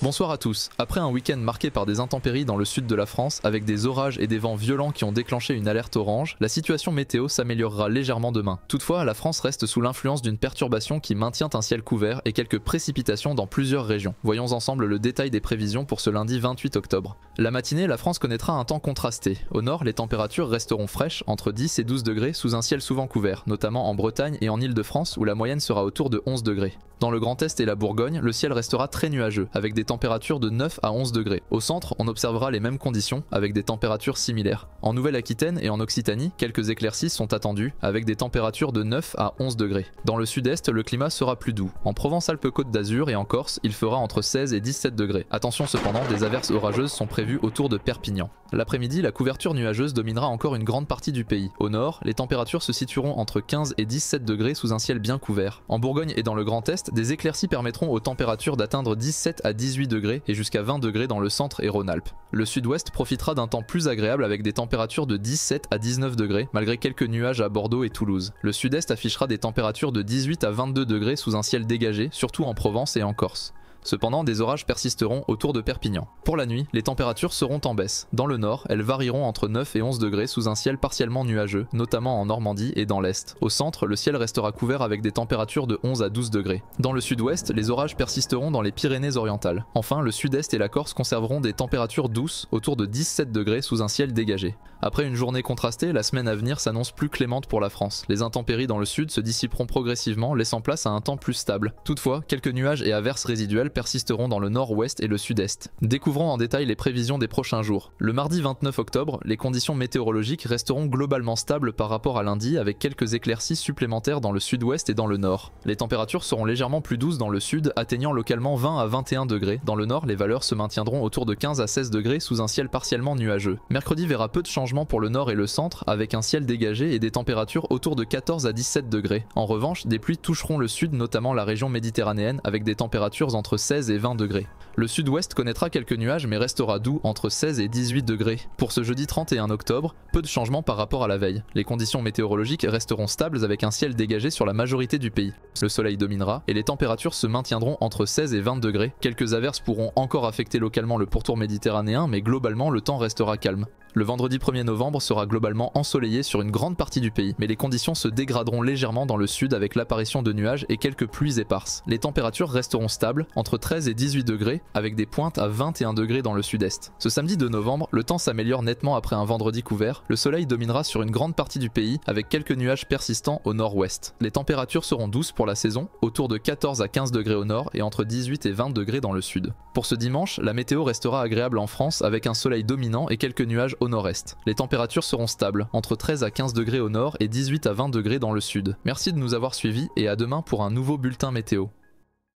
Bonsoir à tous. Après un week-end marqué par des intempéries dans le sud de la France, avec des orages et des vents violents qui ont déclenché une alerte orange, la situation météo s'améliorera légèrement demain. Toutefois, la France reste sous l'influence d'une perturbation qui maintient un ciel couvert et quelques précipitations dans plusieurs régions. Voyons ensemble le détail des prévisions pour ce lundi 28 octobre. La matinée, la France connaîtra un temps contrasté. Au nord, les températures resteront fraîches, entre 10 et 12 degrés, sous un ciel souvent couvert, notamment en Bretagne et en Île-de-France, où la moyenne sera autour de 11 degrés. Dans le Grand Est et la Bourgogne, le ciel restera très nuageux, avec des températures de 9 à 11 degrés. Au centre, on observera les mêmes conditions, avec des températures similaires. En Nouvelle-Aquitaine et en Occitanie, quelques éclaircies sont attendues, avec des températures de 9 à 11 degrés. Dans le sud-est, le climat sera plus doux. En Provence-Alpes-Côte d'Azur et en Corse, il fera entre 16 et 17 degrés. Attention cependant, des averses orageuses sont prévues autour de Perpignan. L'après-midi, la couverture nuageuse dominera encore une grande partie du pays. Au nord, les températures se situeront entre 15 et 17 degrés sous un ciel bien couvert. En Bourgogne et dans le Grand Est, des éclaircies permettront aux températures d'atteindre 17 à 18 degrés et jusqu'à 20 degrés dans le centre et Rhône-Alpes. Le sud-ouest profitera d'un temps plus agréable avec des températures de 17 à 19 degrés malgré quelques nuages à Bordeaux et Toulouse. Le sud-est affichera des températures de 18 à 22 degrés sous un ciel dégagé, surtout en Provence et en Corse. Cependant, des orages persisteront autour de Perpignan. Pour la nuit, les températures seront en baisse. Dans le nord, elles varieront entre 9 et 11 degrés sous un ciel partiellement nuageux, notamment en Normandie et dans l'est. Au centre, le ciel restera couvert avec des températures de 11 à 12 degrés. Dans le sud-ouest, les orages persisteront dans les Pyrénées-Orientales. Enfin, le sud-est et la Corse conserveront des températures douces, autour de 17 degrés sous un ciel dégagé. Après une journée contrastée, la semaine à venir s'annonce plus clémente pour la France. Les intempéries dans le sud se dissiperont progressivement, laissant place à un temps plus stable. Toutefois, quelques nuages et averses résiduelles persisteront dans le nord-ouest et le sud-est. Découvrons en détail les prévisions des prochains jours. Le mardi 29 octobre, les conditions météorologiques resteront globalement stables par rapport à lundi, avec quelques éclaircies supplémentaires dans le sud-ouest et dans le nord. Les températures seront légèrement plus douces dans le sud, atteignant localement 20 à 21 degrés. Dans le nord, les valeurs se maintiendront autour de 15 à 16 degrés sous un ciel partiellement nuageux. Mercredi verra peu de changements pour le nord et le centre, avec un ciel dégagé et des températures autour de 14 à 17 degrés. En revanche, des pluies toucheront le sud, notamment la région méditerranéenne, avec des températures entre 16 et 20 degrés. Le sud-ouest connaîtra quelques nuages mais restera doux entre 16 et 18 degrés. Pour ce jeudi 31 octobre, peu de changements par rapport à la veille. Les conditions météorologiques resteront stables avec un ciel dégagé sur la majorité du pays. Le soleil dominera et les températures se maintiendront entre 16 et 20 degrés. Quelques averses pourront encore affecter localement le pourtour méditerranéen, mais globalement le temps restera calme. Le vendredi 1er novembre sera globalement ensoleillé sur une grande partie du pays, mais les conditions se dégraderont légèrement dans le sud avec l'apparition de nuages et quelques pluies éparses. Les températures resteront stables, entre 13 et 18 degrés, avec des pointes à 21 degrés dans le sud-est. Ce samedi 2 novembre, le temps s'améliore nettement après un vendredi couvert. Le soleil dominera sur une grande partie du pays, avec quelques nuages persistants au nord-ouest. Les températures seront douces pour la saison, autour de 14 à 15 degrés au nord et entre 18 et 20 degrés dans le sud. Pour ce dimanche, la météo restera agréable en France avec un soleil dominant et quelques nuages au nord-est. Les températures seront stables, entre 13 à 15 degrés au nord et 18 à 20 degrés dans le sud. Merci de nous avoir suivis et à demain pour un nouveau bulletin météo.